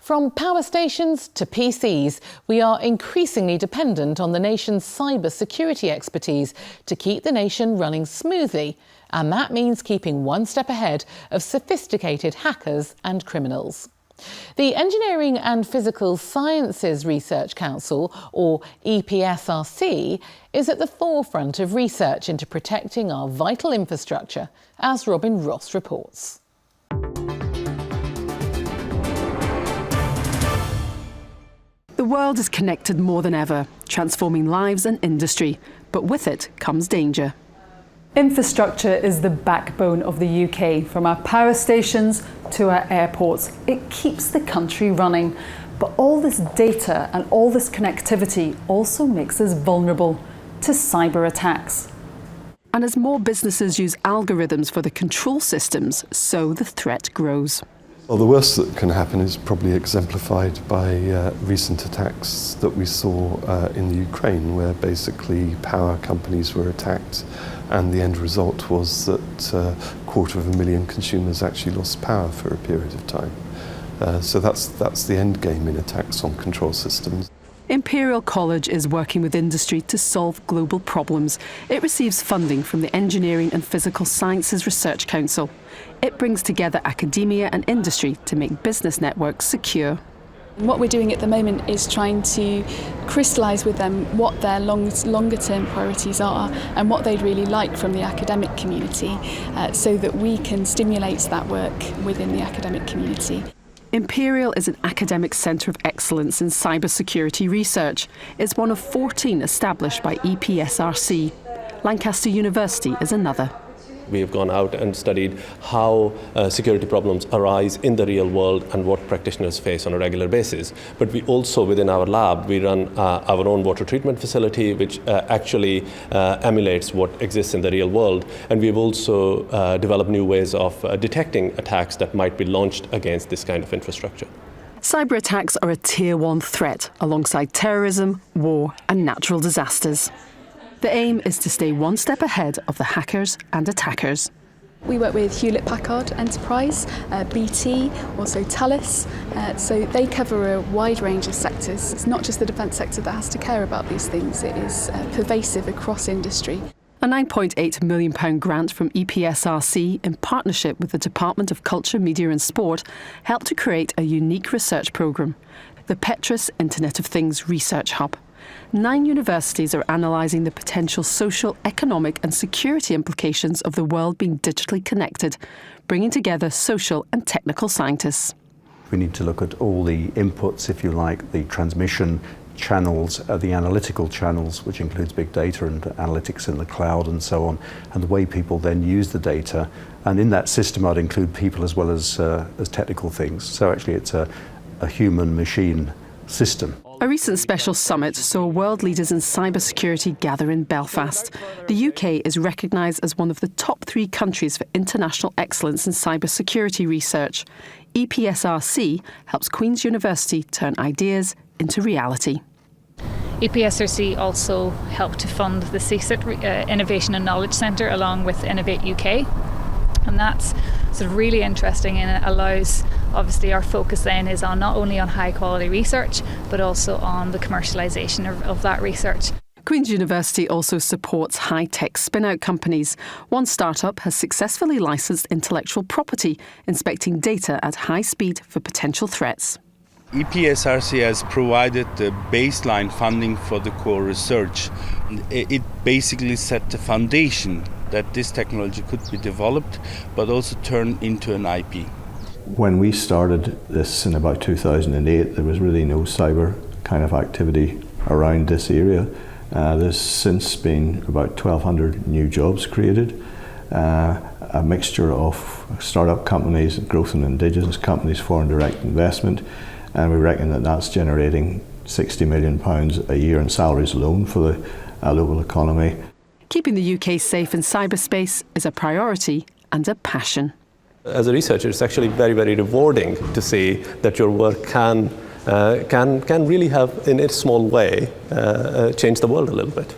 From power stations to PCs, we are increasingly dependent on the nation's cyber security expertise to keep the nation running smoothly. And that means keeping one step ahead of sophisticated hackers and criminals. The Engineering and Physical Sciences Research Council, or EPSRC, is at the forefront of research into protecting our vital infrastructure, as Robin Ross reports. The world is connected more than ever, transforming lives and industry, but with it comes danger. Infrastructure is the backbone of the UK, from our power stations to our airports. It keeps the country running. But all this data and all this connectivity also makes us vulnerable to cyber attacks. And as more businesses use algorithms for the control systems, so the threat grows. Well, the worst that can happen is probably exemplified by recent attacks that we saw in the Ukraine, where basically power companies were attacked, and the end result was that 250,000 consumers actually lost power for a period of time. So that's the end game in attacks on control systems. Imperial College is working with industry to solve global problems. It receives funding from the Engineering and Physical Sciences Research Council. It brings together academia and industry to make business networks secure. What we're doing at the moment is trying to crystallise with them what their longer term priorities are and what they'd really like from the academic community, so that we can stimulate that work within the academic community. Imperial is an academic centre of excellence in cybersecurity research. It's one of 14 established by EPSRC. Lancaster University is another. We have gone out and studied how security problems arise in the real world and what practitioners face on a regular basis. But we also, within our lab, we run our own water treatment facility, which actually emulates what exists in the real world. And we've also developed new ways of detecting attacks that might be launched against this kind of infrastructure. Cyber attacks are a Tier 1 threat, alongside terrorism, war and natural disasters. The aim is to stay one step ahead of the hackers and attackers. We work with Hewlett-Packard Enterprise, BT, also Thales, so they cover a wide range of sectors. It's not just the defence sector that has to care about these things, it is pervasive across industry. A £9.8 million grant from EPSRC in partnership with the Department of Culture, Media and Sport helped to create a unique research programme, the Petrus Internet of Things Research Hub. 9 universities are analysing the potential social, economic and security implications of the world being digitally connected, bringing together social and technical scientists. We need to look at all the inputs, if you like, the transmission channels, the analytical channels, which includes big data and analytics in the cloud and so on, and the way people then use the data. And in that system I'd include people as well as technical things. So actually it's a human-machine system. A recent special summit saw world leaders in cybersecurity gather in Belfast. The UK is recognised as one of the top 3 countries for international excellence in cybersecurity research. EPSRC helps Queen's University turn ideas into reality. EPSRC also helped to fund the CSIT Innovation and Knowledge Centre along with Innovate UK. And that's sort of really interesting, and it allows, obviously our focus then is on not only on high quality research but also on the commercialisation of that research. Queen's University also supports high-tech spin-out companies. One startup has successfully licensed intellectual property, inspecting data at high speed for potential threats. EPSRC has provided the baseline funding for the core research. It basically set the foundation that this technology could be developed, but also turned into an IP. When we started this in about 2008, there was really no cyber kind of activity around this area. There's since been about 1,200 new jobs created, a mixture of startup companies, growth in indigenous companies, foreign direct investment, and we reckon that that's generating £60 million a year in salaries alone for the local economy. Keeping the UK safe in cyberspace is a priority and a passion. As a researcher, it's actually very, very rewarding to see that your work can really have, in its small way, change the world a little bit.